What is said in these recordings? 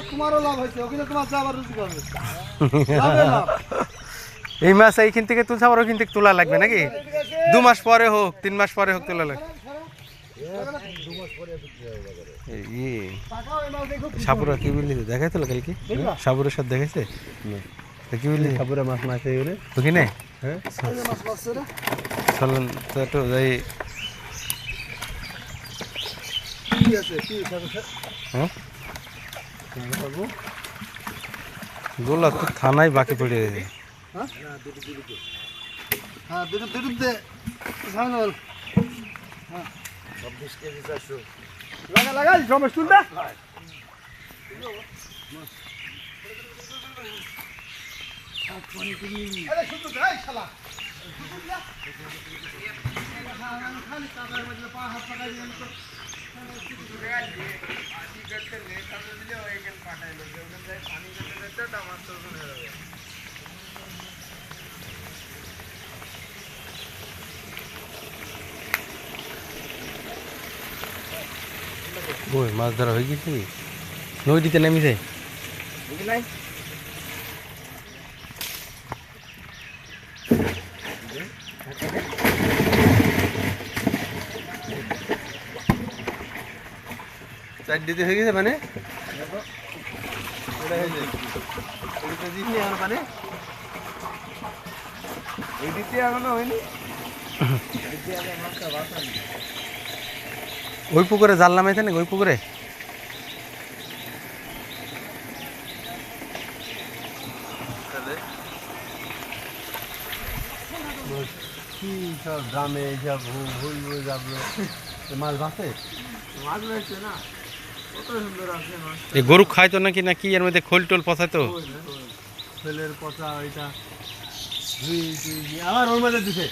তোমারও লাভ হয়েছে, ওখানে তোমার আবার রুচি করবে। এই মাছ এইখান থেকে তুলছে, আবার ওইখান থেকে তোলা লাগবে নাকি? 2 মাস পরে হোক 3 মাস পরে হোক তোলা লাগবে। সাপুরা কি বললি দেখাইতো কালকে? সাপুরের সাথে দেখাইছে কি বললি? সাপুরা মাছ মাছ ওখানে হ্যাঁ চলেন তো একটু যাই। হ্যাঁ গোলা তো থানায় বাকি পড়ে গেছে। হ্যাঁ দুটো সামনে বল। 26 কেজি 400 লাগাই রমেশ তুলবে। ওই মাছ ধরা হয়ে গেছে, নদীতে নেমেছে। চারদিতে হয়ে গেছে মানে মানে এই দিতে এখনো হয়নি। ওই পুকুরে জাল নামাইছে নাকি? ওই পুকুরে কি সব গ্রামে সব ভুল যাবো মাছ বাঁচে, মাছ রয়েছে না, কত সুন্দর আছে মাছ। এই গরু খাইতো নাকি না কি এর মধ্যে খোল টোল পচাইতো? ছেলের পচা ওইটা আবার ওর মধ্যে দিছে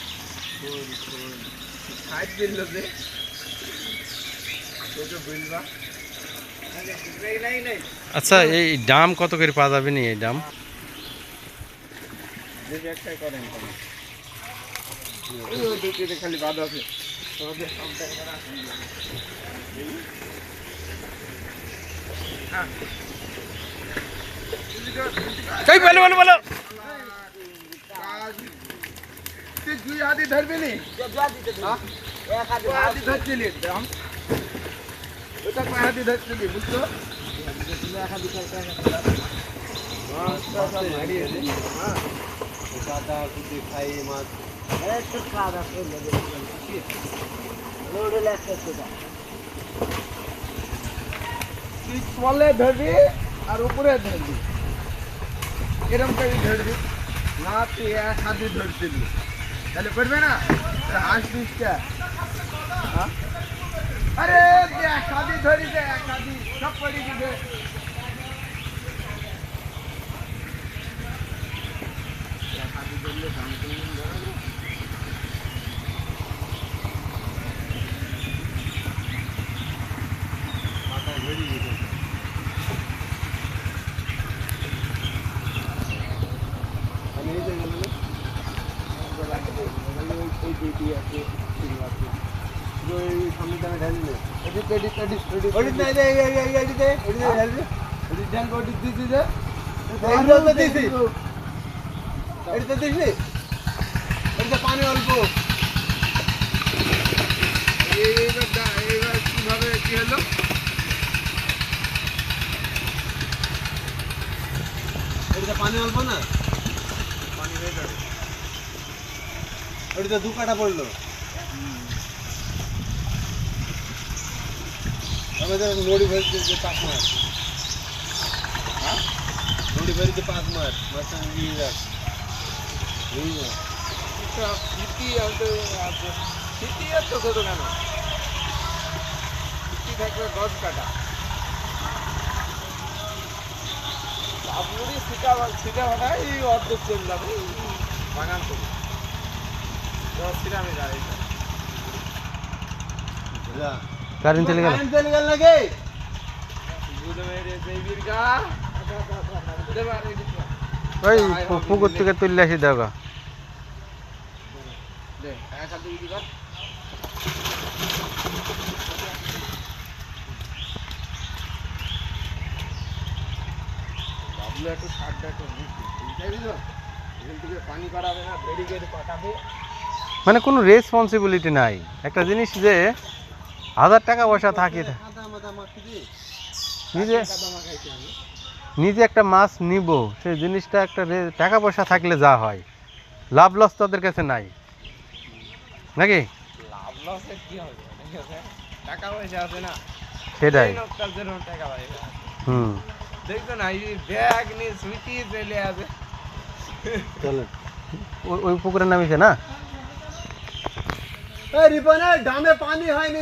আচ্ছা এই দাম কত করে পাওয়া যাবে নি? এই দাম খালি বাদ আছে। বলো বলো বলো। দুই হাতি ধরবি নি, হাতি ধরছিলি ওটা কয় হাতি ধরছিলি বুঝছো? খাই মাছ তলে ধরবি আর উপরে ধরবি, এরকম করে ধরবি না। তুই এক হাতি ধরছিলি তাহলে করবে না, হাঁস দিসটা। আরে এক হাতি ধরি দে, এক হাতি সব করে দিবে। এক হাতি ধরলে দাম কম ধরবে। মাথায় ধরি দিবে। আমি এই যে গেল সামনে দামে ঢালি না, পানি অল্প। কিভাবে কি হলো? এটা পানি অল্প না, পানি হয়ে যাবে। ওটা 2 কাটা পড়লো। আমাদের নড়ি ভেজতে 5 মাস, নড়ি ভেজতে 5 মাস মাছ নিয়ে যাক। সিটি এত ছোট কেন? সিটি থাকবে 10 কাটা। আপনি সিটা বানায় এই অর্ধেক চলে যাবে বাগান করে। কারেন্ট চলে গেল নাকি? ওই পুকুর থেকে তুললে আসি দেখা। এগুলো একটু সারটা একটু বেশি বুঝতে পারছো? এখান থেকে পানি পাঠাবে না ব্যারিকেড পাঠাবে। মানে কোনো রেসপন্সিবিলিটি নাই। একটা জিনিস যে 1000 টাকা পয়সা থাকে, কাদা মাদা মাখি দিয়ে নিজে কাদা মাখাইতে হবে। নিজে একটা মাছ নিব, সেই জিনিসটা একটা টাকা পয়সা থাকলে যা হয়, লাভ লস তাদের কাছে নাই নাকি? লাভ লসের কি হবে? ঠিক আছে, টাকা পয়সা আছে না, সেটাই। এই লোকটার জন্য টাকা পয়সা আছে। হুম, দেখছো না এই ব্যাগ নিয়ে সুইটি চলে আছে। চলেন। ওই পুকুরে নামিছে না? এই রিপনের ডামে পানি হয়নি।